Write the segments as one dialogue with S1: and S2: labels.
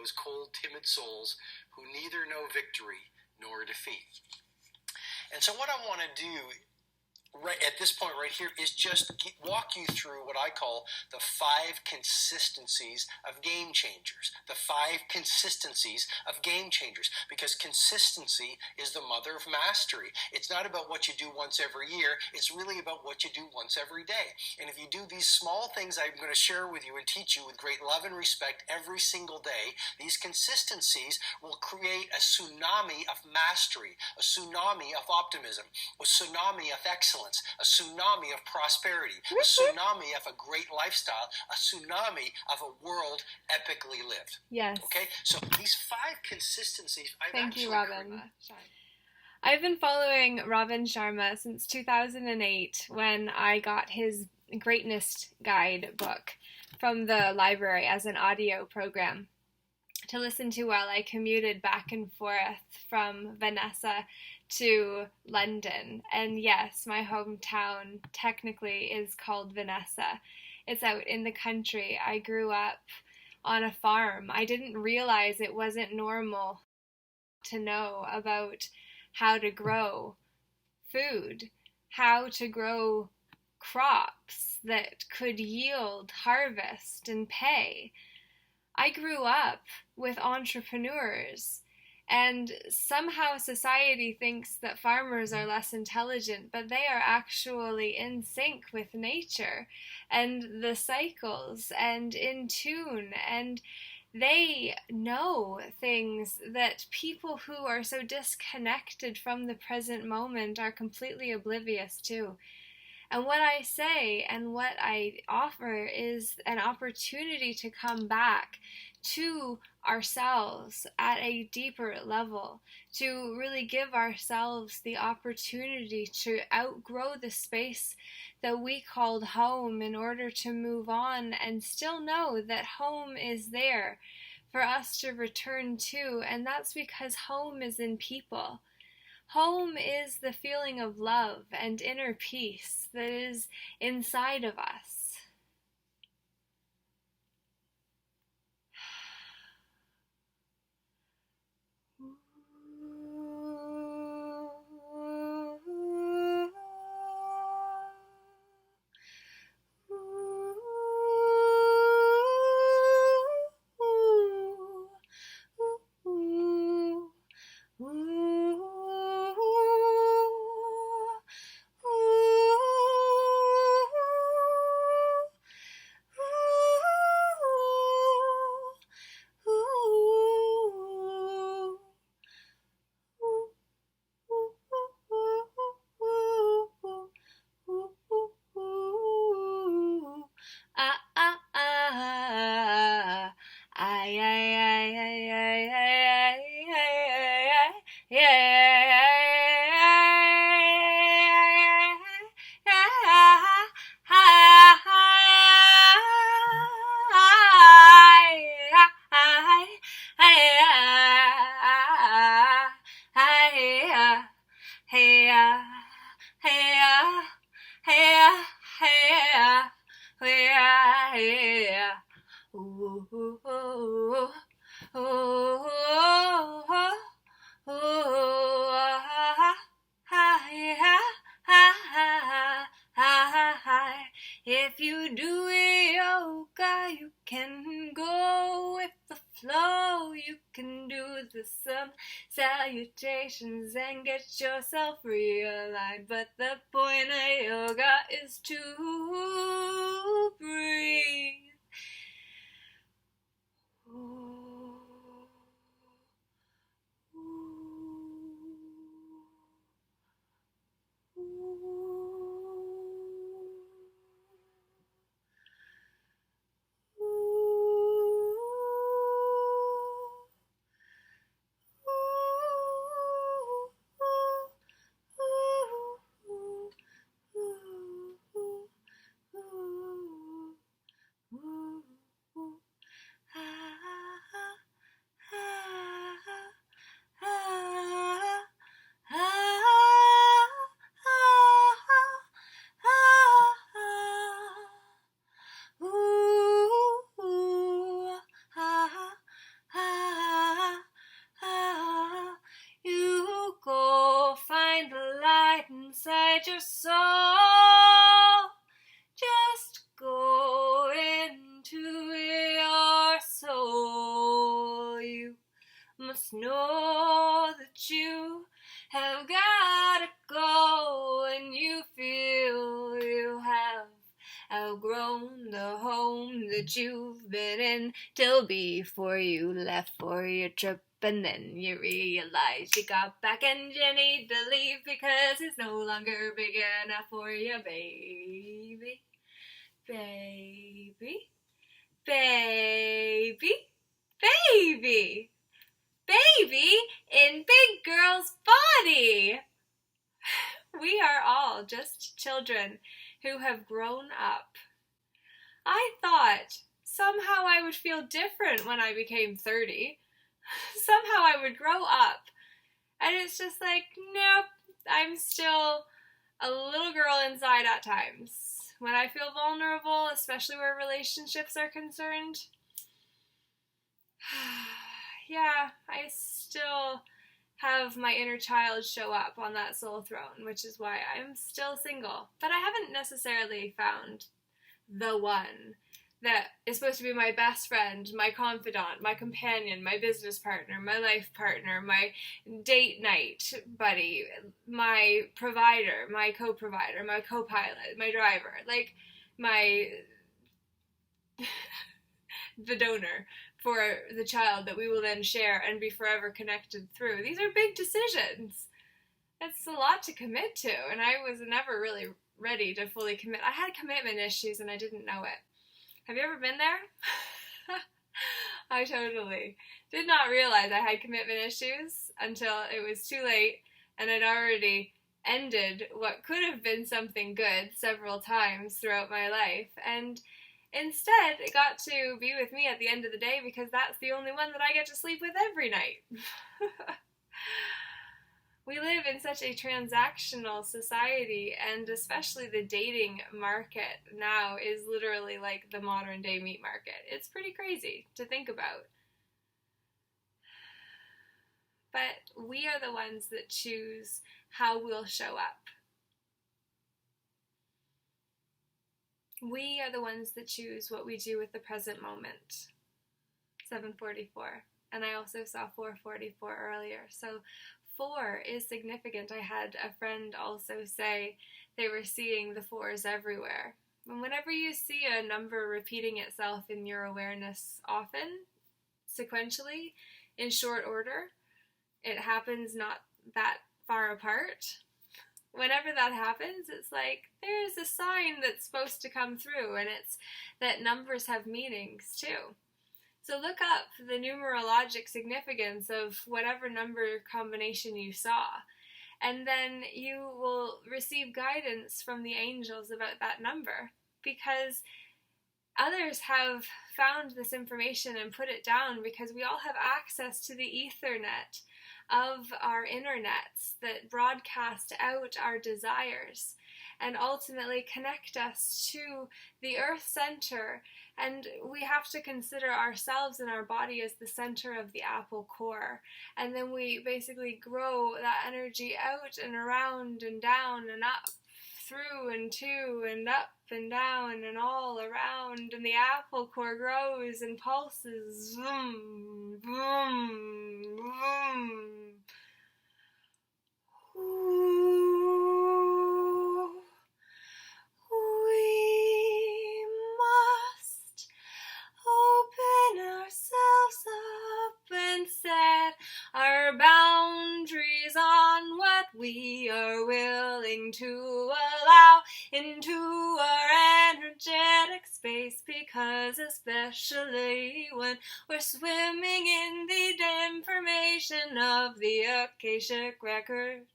S1: those cold, timid souls who neither know victory nor defeat. And so what I want to do right at this point right here is just walk you through what I call the 5 consistencies of game changers. The 5 consistencies of game changers, because consistency is the mother of mastery. It's not about what you do once every year. It's really about what you do once every day. And if you do these small things I'm going to share with you and teach you with great love and respect every single day, these consistencies will create a tsunami of mastery, a tsunami of optimism, a tsunami of excellence, a tsunami of prosperity, a tsunami of a great lifestyle, a tsunami of a world epically lived.
S2: Yes.
S1: Okay, so these 5 consistencies.
S2: Thank you, Robin. I've been following Robin Sharma since 2008 when I got his Greatness Guide book from the library as an audio program to listen to while I commuted back and forth from Vanessa to London. And yes, my hometown technically is called Vanessa. It's out in the country. I grew up on a farm. I didn't realize it wasn't normal to know about how to grow food, how to grow crops that could yield harvest and pay. I grew up with entrepreneurs, and somehow society thinks that farmers are less intelligent, but they are actually in sync with nature and the cycles and in tune, and they know things that people who are so disconnected from the present moment are completely oblivious to. And what I say and what I offer is an opportunity to come back to ourselves at a deeper level, to really give ourselves the opportunity to outgrow the space that we called home in order to move on and still know that home is there for us to return to. And that's because home is in people. Home is the feeling of love and inner peace that is inside of us. If you do yoga, you can go with the flow. You can do the sun salutations and get yourself realigned. But the point of yoga is to breathe. must know that you have gotta go, and you feel you have outgrown the home that you've been in till before you left for your trip. And then you realize you got back and you need to leave because it's no longer big enough for you, baby. Baby. Baby. Baby. Baby in big girl's body. We are all just children who have grown up. I thought somehow I would feel different when I became 30. Somehow I would grow up. And it's just like, nope, I'm still a little girl inside at times. When I feel vulnerable, especially where relationships are concerned, yeah, I still have my inner child show up on that soul throne, which is why I'm still single. But I haven't necessarily found the one that is supposed to be my best friend, my confidant, my companion, my business partner, my life partner, my date night buddy, my provider, my co-provider, my co-pilot, my driver, like the donor for the child that we will then share and be forever connected through. These are big decisions. It's a lot to commit to, and I was never really ready to fully commit. I had commitment issues and I didn't know it. Have you ever been there? I totally did not realize I had commitment issues until it was too late and I'd already ended what could have been something good several times throughout my life. And instead, it got to be with me at the end of the day because that's the only one that I get to sleep with every night. We live in such a transactional society, and especially the dating market now is literally like the modern day meat market. It's pretty crazy to think about. But we are the ones that choose how we'll show up. We are the ones that choose what we do with the present moment. 7:44. And I also saw 4:44 earlier. So 4 is significant. I had a friend also say they were seeing the 4s everywhere. And whenever you see a number repeating itself in your awareness often, sequentially, in short order, it happens not that far apart. Whenever that happens, it's like there's a sign that's supposed to come through, and it's that numbers have meanings too. So look up the numerologic significance of whatever number combination you saw, and then you will receive guidance from the angels about that number, because others have found this information and put it down because we all have access to the Ethernet of our internets that broadcast out our desires and ultimately connect us to the earth center. And we have to consider ourselves and our body as the center of the apple core. And then we basically grow that energy out and around and down and up, through and to and up and down and all around. And the apple core grows and pulses. Vroom, vroom, vroom. We must open ourselves up and set our boundaries on what we are willing to allow into our energetic space, because especially when we're swimming in the information of the Akashic Records,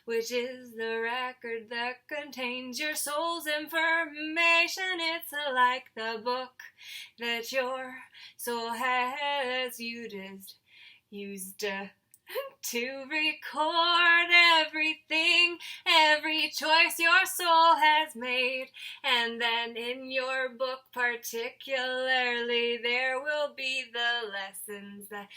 S2: which is the record that contains your soul's information. It's like the book that your soul has used to record everything, every choice your soul has made. And then in your book particularly, there will be the lessons that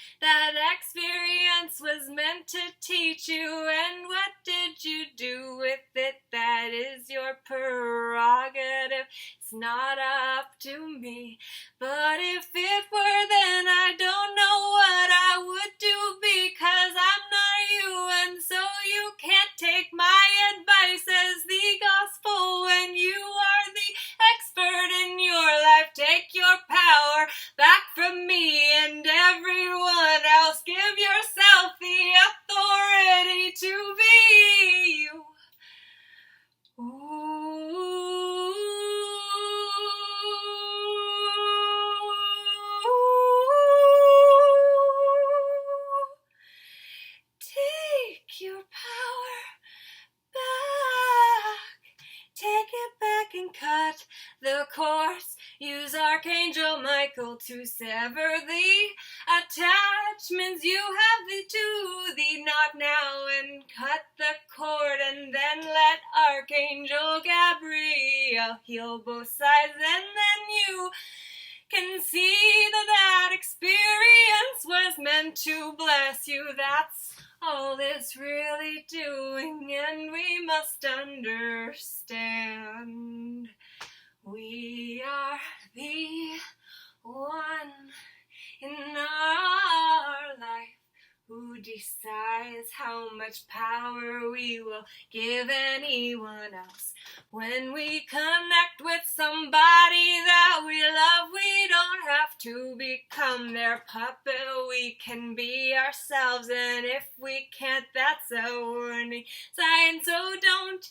S2: experience was meant to teach you. And what did you do with it? That is your prerogative. It's not up to me. But if it were, then I don't know what I would do, Archangel Michael to sever the attachments you have to thee. Knock now and cut the cord, and then let Archangel Gabriel heal both sides, and then you can see that that experience was meant to bless you. That's all it's really doing, and we must understand. We are the one in our life who decides how much power we will give anyone else. When we connect with somebody that we love, we don't have to become their puppet. We can be ourselves, and if we can't, that's a warning sign. So don't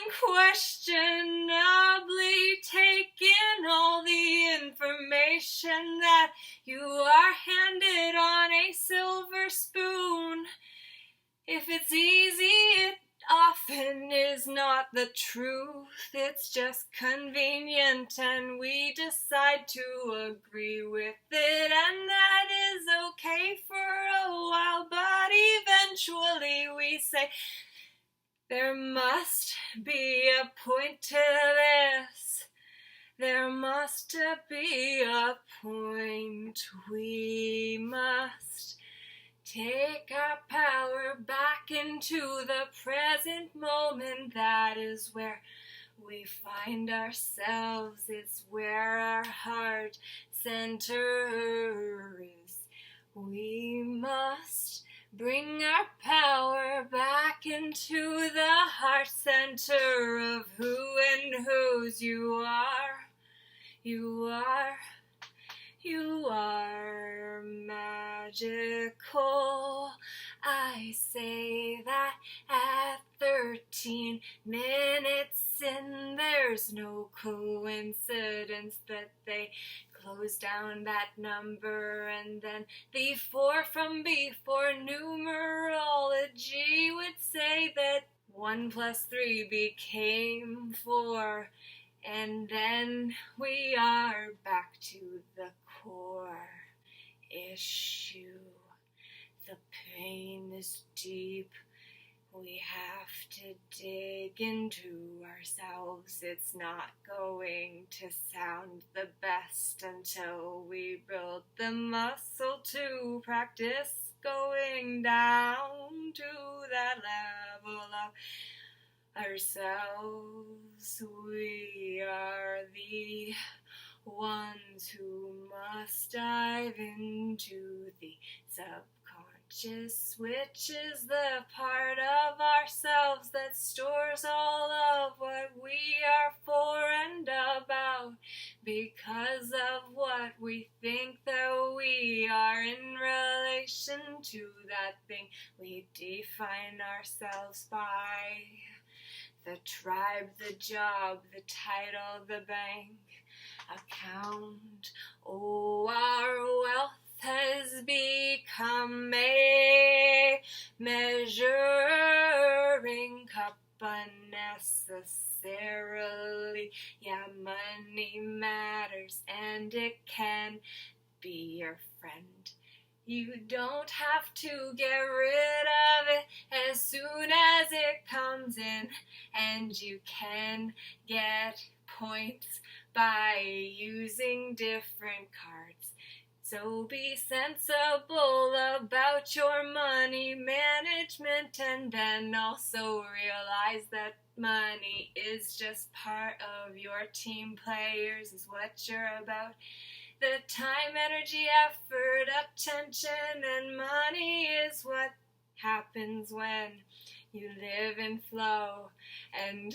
S2: unquestionably take in all the information that you are handed on a silver spoon. If it's easy, it often is not the truth. It's just convenient, and we decide to agree with it, and that is okay for a while, but eventually we say, there must be a point to this. There must be a point. We must take our power back into the present moment. That is where we find ourselves. It's where our heart center is. We must bring our power back into the heart center of who and whose you are. You are magical. I say that at 13 minutes in, there's no coincidence that they close down that number, and then the 4 from before numerology would say that 1 plus 3 became 4, and then we are back to the core issue. The pain is deep. We have to dig into ourselves. It's not going to sound the best until we build the muscle to practice going down to that level of ourselves. We are the ones who must dive into the subconscious, which is the part of ourselves that stores all of what we are for and about, because of what we think that we are in relation to that thing we define ourselves by. The tribe, the job, the title, the bank account. Oh, our wealth has become a measuring cup unnecessarily. Yeah, money matters, and it can be your friend. You don't have to get rid of it as soon as it comes in, and you can get points by using different cards. So be sensible about your money management, and then also realize that money is just part of your team players, is what you're about. The time, energy, effort, attention, and money is what happens when you live in flow, and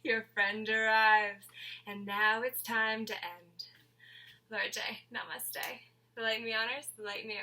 S2: your friend arrives, and now it's time to end. Lord J, namaste. The light me honors, the light me